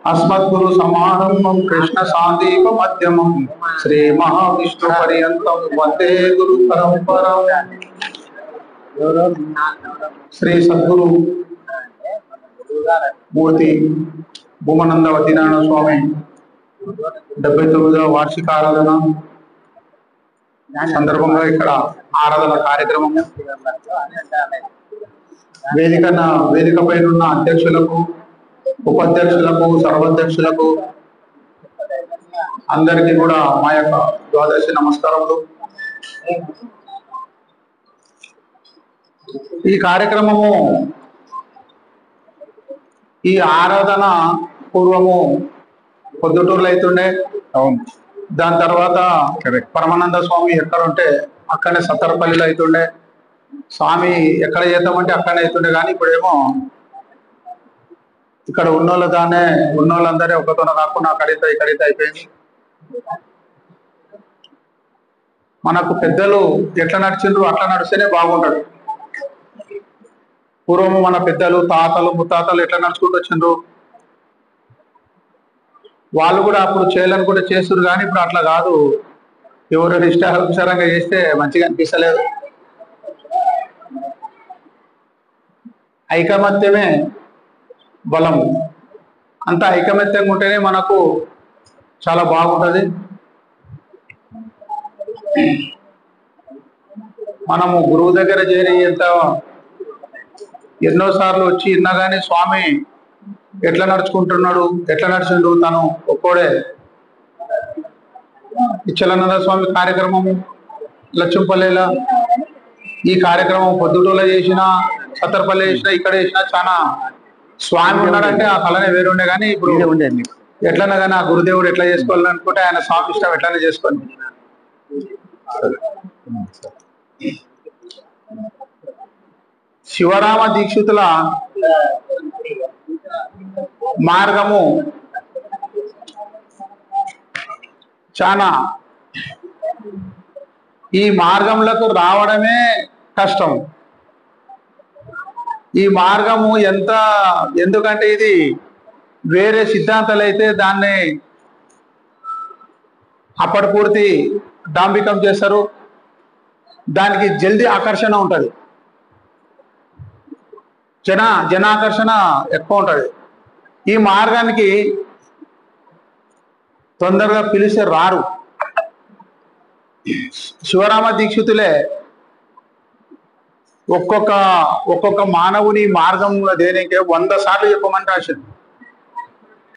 अस्मद्गुरु समारंभं कृष्ण सांदीप मध्यमं श्री महाविष्णु पर्यंतं वंदे गुरु परंपरा। श्री सद्गुरु मूर्ति భూమానంద వతినారాయణ స్వామి 79వ వార్షిక ఆరాధన సందర్భంగా ఇక్కడ ఆరాధన కార్యక్రమం వేదికపై ఉన్న అధ్యక్షులకు, ఉపాధ్యక్షులకు, సర్వాధ్యక్షులకు అందరికీ కూడా మా యొక్క ద్వాదశి నమస్కారములు. ఈ కార్యక్రమము ఈ ఆరాధన పూర్వము పొద్దుటూరులో అవుతుండే. అవును. దాని తర్వాత పరమానంద స్వామి ఎక్కడ ఉంటే అక్కడనే సత్తరపల్లిలో అవుతుండే. స్వామి ఎక్కడ చేద్దామంటే అక్కడనే అవుతుండే. కానీ ఇప్పుడేమో ఇక్కడ ఉన్నోళ్ళందరే ఒకతోన కాకుండా ఇక్కడైతే అయిపోయింది. మనకు పెద్దలు ఎట్లా నడిచిండ్రు అట్లా నడిస్తేనే బాగుంటది. పూర్వము మన పెద్దలు, తాతలు, ముత్తాతలు ఎట్లా నడుచుకుంటూ వచ్చిండ్రు, వాళ్ళు కూడా అప్పుడు చేయాలని కూడా చేస్తున్నారు. కానీ ఇప్పుడు అట్లా కాదు. ఎవరు ఇష్టానుసారంగా చేస్తే మంచిగా అనిపిస్తలేదు. ఐకమత్యమే బలం. అంత ఐకమత్యంగా ఉంటేనే మనకు చాలా బాగుంటుంది. మనము గురువు దగ్గర చేరి ఎన్నోసార్లు వచ్చి విన్నా కానీ స్వామి ఎట్లా నడుచుకుంటున్నాడు, ఎట్లా నడిచిండు తను ఒక్కోడే. ఇచ్చలానంద స్వామి కార్యక్రమము లక్ష్మపల్లిలో, ఈ కార్యక్రమం పొద్దుటూలో చేసిన, సత్తరపల్లి చేసిన, ఇక్కడ చేసిన చాలా స్వామి ఉన్నాడంటే ఆ కళనే వేరుండే. కానీ ఇప్పుడు ఎట్లన్నా కానీ ఆ గురుదేవుడు ఎట్లా చేసుకోవాలనుకుంటే ఆయన స్వామి ఇష్టం ఎట్లనే చేసుకోండి. శివరామ దీక్షితుల మార్గము చాలా, ఈ మార్గంలోకి రావడమే కష్టం. ఈ మార్గము ఎందుకంటే ఇది వేరే సిద్ధాంతాలు అయితే దాన్ని అప్పటి పూర్తి డాంబికం చేస్తారు. దానికి జల్దీ ఆకర్షణ ఉంటుంది, జనాకర్షణ ఎక్కువ ఉంటుంది. ఈ మార్గానికి తొందరగా పిలిస్తే రారు. శివరామ దీక్షితులే ఒక్కొక్క మానవుని మార్గంలో దేనికి 100 సార్లు చెప్పమని రాశారు.